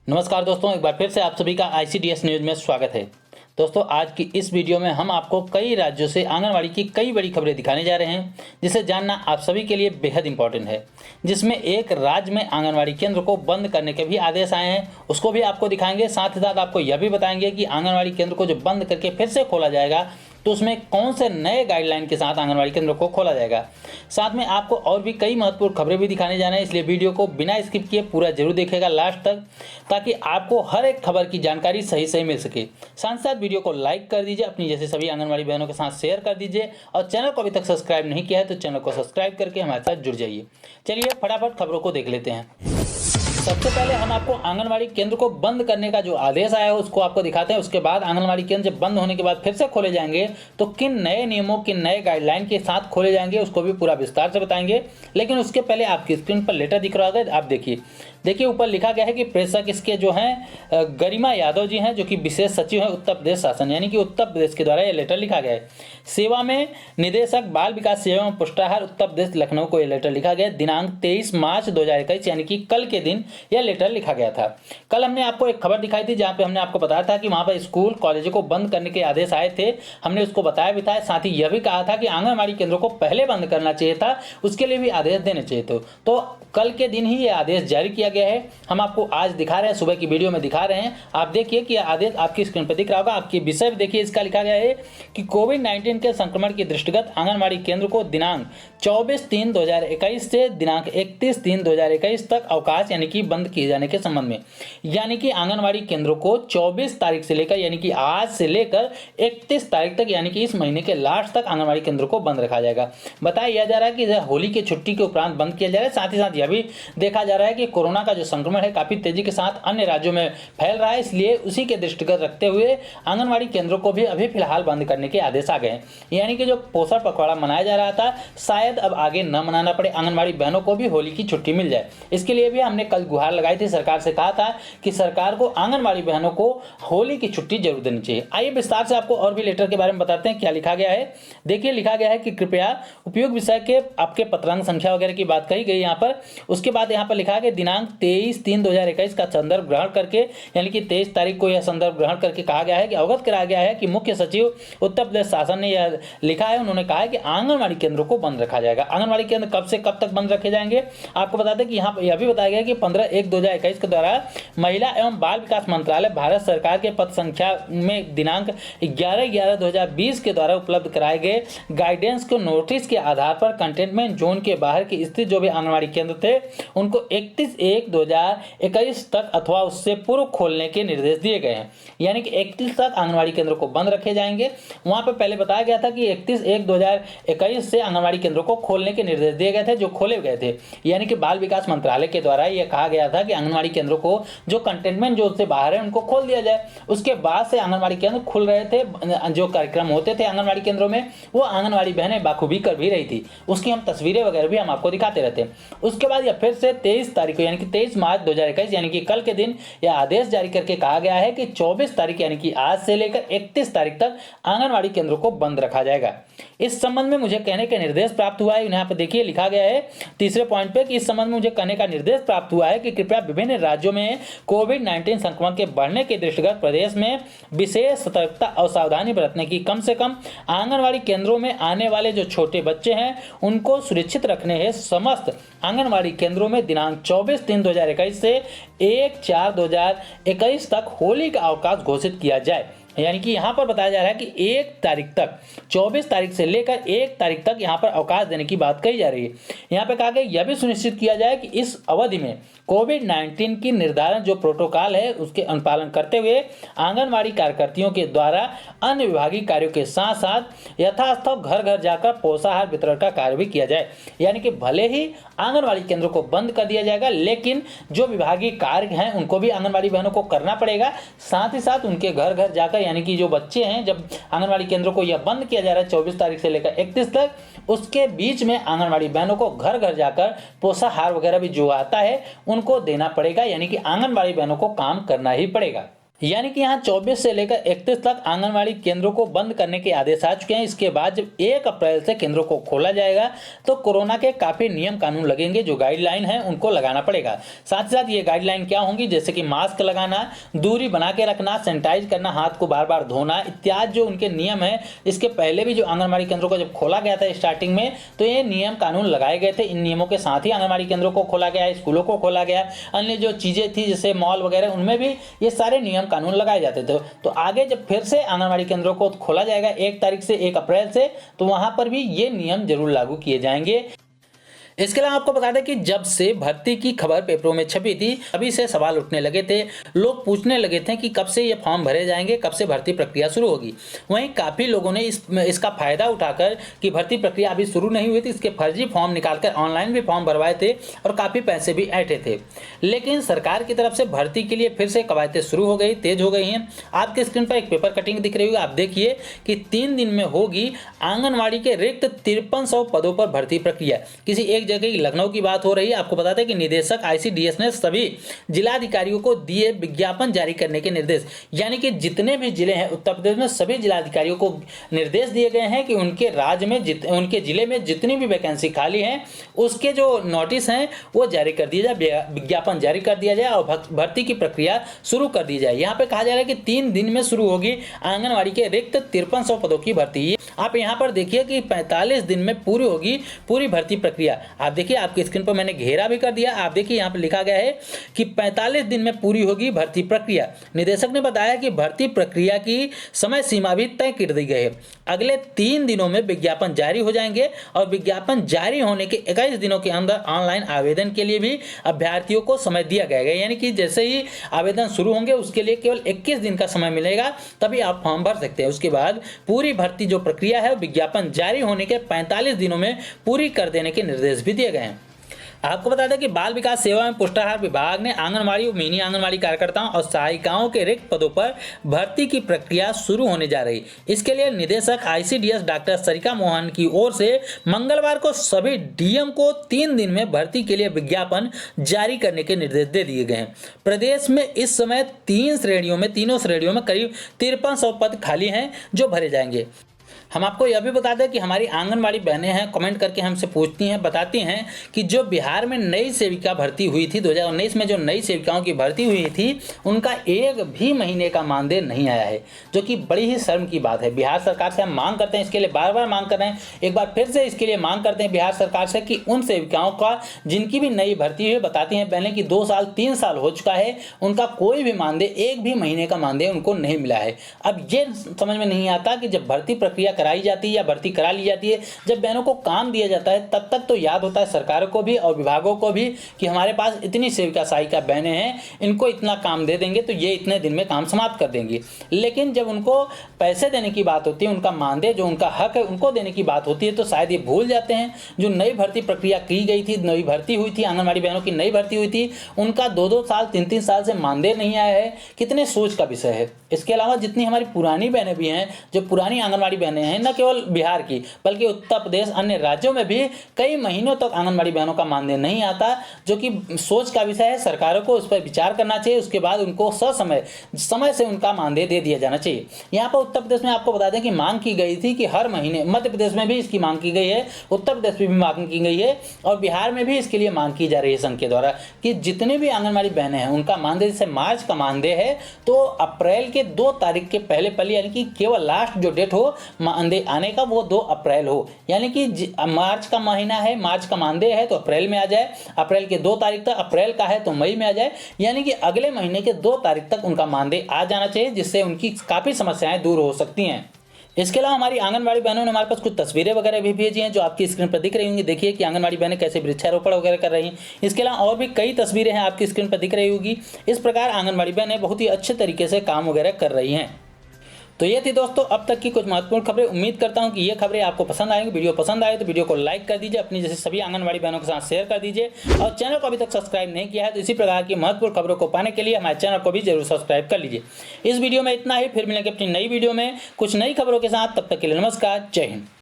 नमस्कार दोस्तों, एक बार फिर से आप सभी का ICDS न्यूज़ में स्वागत है। दोस्तों, आज की इस वीडियो में हम आपको कई राज्यों से आंगनवाड़ी की कई बड़ी खबरें दिखाने जा रहे हैं, जिसे जानना आप सभी के लिए बेहद इंपॉर्टेंट है। जिसमें एक राज्य में आंगनवाड़ी केंद्र को बंद करने के भी आदेश आए हैं, उसको भी आपको दिखाएंगे। साथ ही साथ आपको यह भी बताएंगे कि आंगनवाड़ी केंद्र को जो बंद करके फिर से खोला जाएगा, तो उसमें कौन से नए गाइडलाइन के साथ आंगनवाड़ी केंद्र को खोला जाएगा। साथ में आपको और भी कई महत्वपूर्ण खबरें भी दिखाने जाना है, इसलिए वीडियो को बिना स्किप किए पूरा जरूर देखिएगा लास्ट तक, ताकि आपको हर एक खबर की जानकारी सही सही मिल सके। साथ साथ वीडियो को लाइक कर दीजिए, अपनी जैसे सभी आंगनवाड़ी बहनों के साथ शेयर कर दीजिए, और चैनल को अभी तक सब्सक्राइब नहीं किया है तो चैनल को सब्सक्राइब करके हमारे साथ जुड़ जाइए। चलिए फटाफट खबरों को देख लेते हैं। सबसे पहले हम आपको आंगनवाड़ी केंद्र को बंद करने का जो आदेश आया है उसको आपको दिखाते हैं। उसके बाद आंगनवाड़ी केंद्र जब बंद होने के बाद फिर से खोले जाएंगे तो किन नए नियमों, किन नए गाइडलाइन के साथ खोले जाएंगे उसको भी पूरा विस्तार से बताएंगे। लेकिन उसके पहले आपकी स्क्रीन पर लेटर दिख रहा होगा, आप देखिए ऊपर लिखा गया है कि प्रेषक इसके जो हैं गरिमा यादव जी हैं, जो कि विशेष सचिव हैं उत्तर प्रदेश शासन, यानी कि उत्तर प्रदेश के द्वारा यह लेटर लिखा गया है। सेवा में निदेशक बाल विकास सेवा एवं पुष्टाहार उत्तर प्रदेश लखनऊ को यह लेटर लिखा गया। दिनांक 23 मार्च 2021 यानी कि कल के दिन यह लेटर लिखा गया था। कल हमने आपको एक खबर दिखाई थी जहां पे हमने आपको बताया था कि वहां पर स्कूल कॉलेजों को बंद करने के आदेश आए थे। हमने उसको बताया भी था, साथ ही यह भी कहा था कि आंगनबाड़ी केंद्रों को पहले बंद करना चाहिए था, उसके लिए भी आदेश देने चाहिए थे। तो कल के दिन ही यह आदेश जारी किया गया है। हम आपको आज दिखा रहे हैं, सुबह की वीडियो में दिखा रहे हैं। आप देखिए कि यह आदेश आपकी स्क्रीन पर दिख रहा होगा। आपकी विषय भी देखिए, इसका लिखा गया है कि कोविड-19 के संक्रमण के दृष्टिगत आंगनबाड़ी केंद्र को दिनांक 24/3/2021 से दिनांक 31/3/2021 तक अवकाश यानी कि बंद किए जाने के संबंध में, यानी कि आंगनबाड़ी केंद्रों को 24 तारीख से लेकर, यानी कि आज से लेकर 31 तारीख तक, यानी कि इस महीने के लास्ट तक आंगनबाड़ी केंद्रों को बंद रखा जाएगा। बताया जा रहा है कि होली की छुट्टी के उपरांत बंद किया जा रहा है। साथ ही साथ यह भी देखा जा रहा है कि कोरोना का जो संक्रमण है काफी तेजी के साथ अन्य राज्यों में फैल रहा है, इसलिए उसी के दृष्टिगत रखते हुए आंगनबाड़ी केंद्रों को भी अभी फिलहाल बंद करने के आदेश आ गए हैं। यानी कि जो पोषण पखवाड़ा मनाया जा रहा था, शायद अब आगे न मनाना पड़े, आंगनबाड़ी बहनों को भी होली की छुट्टी मिल जाए। इसके लिए भी हमने कल गुहार लगाई थी, सरकार से कहा था कि सरकार को आंगनबाड़ी बहनों को होली की छुट्टी जरूर देनी चाहिए। आइए विस्तार से आपको और भी लेटर के बारे में बताते हैं क्या लिखा गया है। देखिए लिखा गया है कि कृपया उपयुक्त विषय के आपके पत्रांक संख्या वगैरह की बात कही गई यहाँ पर। उसके बाद यहाँ पर लिखा है कि दिनांक 23/3/2021 का संदर्भ ग्रहण करके, यानी कि 23 तारीख को यह संदर्भ ग्रहण करके कहा गया है कि अवगत कराया गया है कि मुख्य सचिव उत्तर प्रदेश शासन ने यह लिखा है। उन्होंने कहा है कि आंगनबाड़ी केंद्रों को बंद रखा जाएगा। आंगनबाड़ी केंद्र कब से कब तक बंद रखे जाएंगे आपको बता दें कि यहाँ पर यह भी बताया गया कि 15/1/2021 के द्वारा महिला एवं बाल विकास मंत्रालय भारत सरकार के पद संख्या में दिनांक 11/11/2020 के द्वारा उपलब्ध कराए गए गाइडेंस को नोटिस के आधार पर कंटेनमेंट जोन के बाहर की स्थित जो भी आंगनबाड़ी केंद्र थे उनको 31/1/2021 तक अथवा उससे पूर्व खोलने के निर्देश दिए गए हैं। यानी कि 31 तक आंगनबाड़ी केंद्रों को बंद रखे जाएंगे। वहां पर पहले बताया गया था कि 31/1/2021 से आंगनबाड़ी केंद्रों को खोलने के निर्देश दिए गए थे, जो खोले गए थे। यानी कि बाल विकास मंत्रालय के द्वारा यह कहा गया था कि आंगनबाड़ी केंद्रों को जो कंटेनमेंट जोन से बाहर है उनको खोल दिया जाए। उसके बाद से आंगनबाड़ी केंद्र खुल रहे थे, जो कार्यक्रम होते थे आंगनबाड़ी केंद्रों में वो आंगनबाड़ी बहनें बाखूबी कर भी रही थी। उसकी हम तस्वीरें वगैरह भी हम आपको दिखाते रहते हैं। उसके बाद यह फिर से 23 तारीख को, यानी कि 23 मार्च 2021 यानी कि कल के दिन यह आदेश जारी करके कहा गया है कि 24 तारीख यानी कि आज से लेकर 31 तारीख तक आंगनबाड़ी केंद्रों को बंद रखा जाएगा। इस संबंध में मुझे कहने का निर्देश प्राप्त हुआ है। यहाँ पे देखिए लिखा गया है तीसरे पॉइंट पे कि इस संबंध में मुझे कहने का निर्देश प्राप्त हुआ है कि कृपया विभिन्न राज्यों में कोविड-19 संक्रमण के बढ़ने के दृष्टिगत प्रदेश में विशेष सतर्कता और सावधानी बरतने की, कम से कम आंगनबाड़ी केंद्रों में आने वाले जो छोटे बच्चे हैं उनको सुरक्षित रखने हेतु समस्त आंगनबाड़ी केंद्रों में दिनांक 24/3/2021 से 1/4/2021 तक होली का अवकाश घोषित किया जाए। यानी कि यहाँ पर बताया जा रहा है कि 1 तारीख तक, 24 तारीख से लेकर 1 तारीख तक यहाँ पर अवकाश देने की बात कही जा रही है। यहाँ पे कहा गया यह भी सुनिश्चित किया जाए कि इस अवधि में कोविड-19 की निर्धारण जो प्रोटोकॉल है उसके अनुपालन करते हुए आंगनबाड़ी कार्यकर्तियों के द्वारा अन्य विभागीय कार्यों के साथ साथ यथास्थाव घर घर जाकर पोषाहार वितरण का कार्य भी किया जाए। यानी कि भले ही आंगनबाड़ी केंद्रों को बंद कर दिया जाएगा, लेकिन जो विभागीय कार्य हैं उनको भी आंगनबाड़ी बहनों को करना पड़ेगा। साथ ही साथ उनके घर घर जाकर, यानी कि जो बच्चे हैं, जब आंगनबाड़ी केंद्रों को यह बंद किया जा रहा है 24 तारीख से लेकर 31 तक, उसके बीच में आंगनबाड़ी बहनों को घर घर जाकर पोषाहार वगैरह भी जो आता है उनको देना पड़ेगा। यानी कि आंगनबाड़ी बहनों को काम करना ही पड़ेगा। यानी कि यहाँ 24 से लेकर 31 तक आंगनवाड़ी केंद्रों को बंद करने के आदेश आ चुके हैं। इसके बाद जब 1 अप्रैल से केंद्रों को खोला जाएगा तो कोरोना के काफ़ी नियम कानून लगेंगे, जो गाइडलाइन है उनको लगाना पड़ेगा। साथ ही साथ ये गाइडलाइन क्या होंगी, जैसे कि मास्क लगाना, दूरी बना के रखना, सैनिटाइज करना, हाथ को बार बार धोना इत्यादि जो उनके नियम है। इसके पहले भी जो आंगनबाड़ी केंद्रों को जब खोला गया था स्टार्टिंग में, तो ये नियम कानून लगाए गए थे। इन नियमों के साथ ही आंगनबाड़ी केंद्रों को खोला गया, स्कूलों को खोला गया, अन्य जो चीज़ें थी जैसे मॉल वगैरह उनमें भी ये सारे नियम कानून लगाए जाते थे। तो आगे जब फिर से आंगनबाड़ी केंद्रों को खोला जाएगा 1 तारीख से 1 अप्रैल से, तो वहां पर भी ये नियम जरूर लागू किए जाएंगे। इसके अलावा आपको बता दें कि जब से भर्ती की खबर पेपरों में छपी थी तभी से सवाल उठने लगे थे, लोग पूछने लगे थे कि कब से ये फॉर्म भरे जाएंगे, कब से भर्ती प्रक्रिया शुरू होगी। वहीं काफ़ी लोगों ने इसका फायदा उठाकर कि भर्ती प्रक्रिया अभी शुरू नहीं हुई थी, इसके फर्जी फॉर्म निकालकर ऑनलाइन भी फॉर्म भरवाए थे और काफ़ी पैसे भी ऐंठे थे। लेकिन सरकार की तरफ से भर्ती के लिए फिर से कवायदें शुरू हो गई, तेज हो गई हैं। आपके स्क्रीन पर एक पेपर कटिंग दिख रही होगी, आप देखिए कि 3 दिन में होगी आंगनवाड़ी के रिक्त 5300 पदों पर भर्ती प्रक्रिया। किसी एक जगह लखनऊ की बात हो रही है। आपको बताते हैं कि निदेशक ICDS ने सभी जिलाधिकारियों को दिए विज्ञापन जारी करने के निर्देश, यानी कि जितने भी जिले हैं उत्तर प्रदेश में सभी जिलाधिकारियों को निर्देश दिए गए हैं कि उनके राज्य में उनके जिले में जितनी भी वैकेंसी खाली हैं उसके जो नोटिस हैं वो जारी कर दिया जाए, विज्ञापन जारी कर दिया जाए और भर्ती की प्रक्रिया शुरू कर दी जाए। यहाँ पे कहा जा रहा है कि 3 दिन में शुरू होगी आंगनवाड़ी के रिक्त 5300 पदों की भर्ती। आप यहाँ पर देखिए कि 45 दिन में पूरी होगी पूरी भर्ती प्रक्रिया। आप देखिए आपकी स्क्रीन पर मैंने घेरा भी कर दिया, आप देखिए यहाँ पर लिखा गया है कि 45 दिन में पूरी होगी भर्ती प्रक्रिया। निदेशक ने बताया कि भर्ती प्रक्रिया की समय सीमा भी तय कर दी गई है। अगले 3 दिनों में विज्ञापन जारी हो जाएंगे और विज्ञापन जारी होने के 21 दिनों के अंदर ऑनलाइन आवेदन के लिए भी अभ्यर्थियों को समय दिया गया है। यानी कि जैसे ही आवेदन शुरू होंगे उसके लिए केवल 21 दिन का समय मिलेगा, तभी आप फॉर्म भर सकते हैं। उसके बाद पूरी भर्ती जो प्रक्रिया है विज्ञापन जारी होने के 45 दिनों में पूरी कर देने के निर्देश भी दिए गए हैं। आपको बता दें कि बाल विकास सेवा एवं पुष्टाहार विभाग ने आंगनवाड़ी, मिनी आंगनवाड़ी कार्यकर्ताओं और सहायिकाओं के रिक्त पदों पर भर्ती की प्रक्रिया शुरू होने जा रही। इसके लिए निदेशक ICDS डॉक्टर सरिका मोहन की ओर से मंगलवार को सभी DM को 3 दिन में भर्ती के लिए विज्ञापन जारी करने के निर्देश दे दिए गए हैं। प्रदेश में इस समय तीनों श्रेणियों में करीब 5300 पद खाली हैं जो भरे जाएंगे। हम आपको यह भी बता दें कि हमारी आंगनवाड़ी बहनें हैं, कमेंट करके हमसे पूछती हैं, बताती हैं कि जो बिहार में नई सेविका भर्ती हुई थी 2019 में, जो नई सेविकाओं की भर्ती हुई थी उनका 1 भी महीने का मानदेय नहीं आया है, जो कि बड़ी ही शर्म की बात है। बिहार सरकार से हम मांग करते हैं, इसके लिए बार बार मांग कर रहे हैं, एक बार फिर से इसके लिए मांग करते हैं बिहार सरकार से कि उन सेविकाओं का जिनकी भी नई भर्ती हुई, बताती हैं बहनें कि 2 साल 3 साल हो चुका है, उनका कोई भी मानदेय 1 भी महीने का मानदेय उनको नहीं मिला है। अब ये समझ में नहीं आता कि जब भर्ती प्रक्रिया कराई जाती है या भर्ती करा ली जाती है, जब बहनों को काम दिया जाता है तब तक तो याद होता है सरकारों को भी और विभागों को भी कि हमारे पास इतनी सेविका सहायिका बहनें हैं, इनको इतना काम दे देंगे तो ये इतने दिन में काम समाप्त कर देंगी। लेकिन जब उनको पैसे देने की बात होती है, उनका मानदेय जो उनका हक है उनको देने की बात होती है, तो शायद ये भूल जाते हैं। जो नई भर्ती प्रक्रिया की गई थी, नई भर्ती हुई थी, आंगनबाड़ी बहनों की नई भर्ती हुई थी, उनका 2-2 साल 3-3 साल से मानदेय नहीं आया है, कितने सोच का विषय है। इसके अलावा जितनी हमारी पुरानी बहनें भी हैं, जो पुरानी आंगनबाड़ी बहनें हैं, न केवल बिहार की बल्कि उत्तर प्रदेश अन्य राज्यों में भी कई महीनों तक आंगनबाड़ी बहनों का मानदेय नहीं आता, जो कि सोच का विषय है। सरकारों को उस पर विचार करना चाहिए, उसके बाद उनको समय से उनका मानदेय दे दिया जाना चाहिए। यहाँ पर उत्तर प्रदेश में आपको बता दें कि मांग की गई थी कि हर महीने, मध्य प्रदेश में भी इसकी मांग की गई है, उत्तर प्रदेश में भी मांग की गई है और बिहार में भी इसके लिए मांग की जा रही है संघ के द्वारा कि जितने भी आंगनबाड़ी बहनें हैं उनका मानदेय, जैसे मार्च का मानदेय है तो अप्रैल के 2 तारीख के पहले यानी कि केवल लास्ट जो डेट हो मानदेय आने का वो 2 अप्रैल हो। यानी कि मार्च का महीना है, मार्च का मानदेय है तो अप्रैल में आ जाए, अप्रैल के 2 तारीख तक, अप्रैल का है तो मई में आ जाए, यानी कि अगले महीने के 2 तारीख तक उनका मानदेय आ जाना चाहिए, जिससे उनकी काफ़ी समस्याएं दूर हो सकती हैं। इसके अलावा हमारी आंगनबाड़ी बहनों ने हमारे पास कुछ तस्वीरें वगैरह भी भेजी हैं जो आपकी स्क्रीन पर दिख रही होंगी। देखिए कि आंगनबाड़ी बहनें कैसे वृक्षारोपण वगैरह कर रही हैं। इसके अलावा और भी कई तस्वीरें हैं आपकी स्क्रीन पर दिख रही होगी। इस प्रकार आंगनबाड़ी बहनें बहुत ही अच्छे तरीके से काम वगैरह कर रही हैं। तो ये थी दोस्तों अब तक की कुछ महत्वपूर्ण खबरें। उम्मीद करता हूँ कि ये खबरें आपको पसंद आएंगी। वीडियो पसंद आए तो वीडियो को लाइक कर दीजिए, अपनी जैसे सभी आंगनबाड़ी बहनों के साथ शेयर कर दीजिए और चैनल को अभी तक सब्सक्राइब नहीं किया है तो इसी प्रकार की महत्वपूर्ण खबरों को पाने के लिए हमारे चैनल को भी जरूर सब्सक्राइब कर लीजिए। इस वीडियो में इतना ही, फिर मिलेंगे अपनी नई वीडियो में कुछ नई खबरों के साथ। तब तक के लिए नमस्कार, जय हिंद।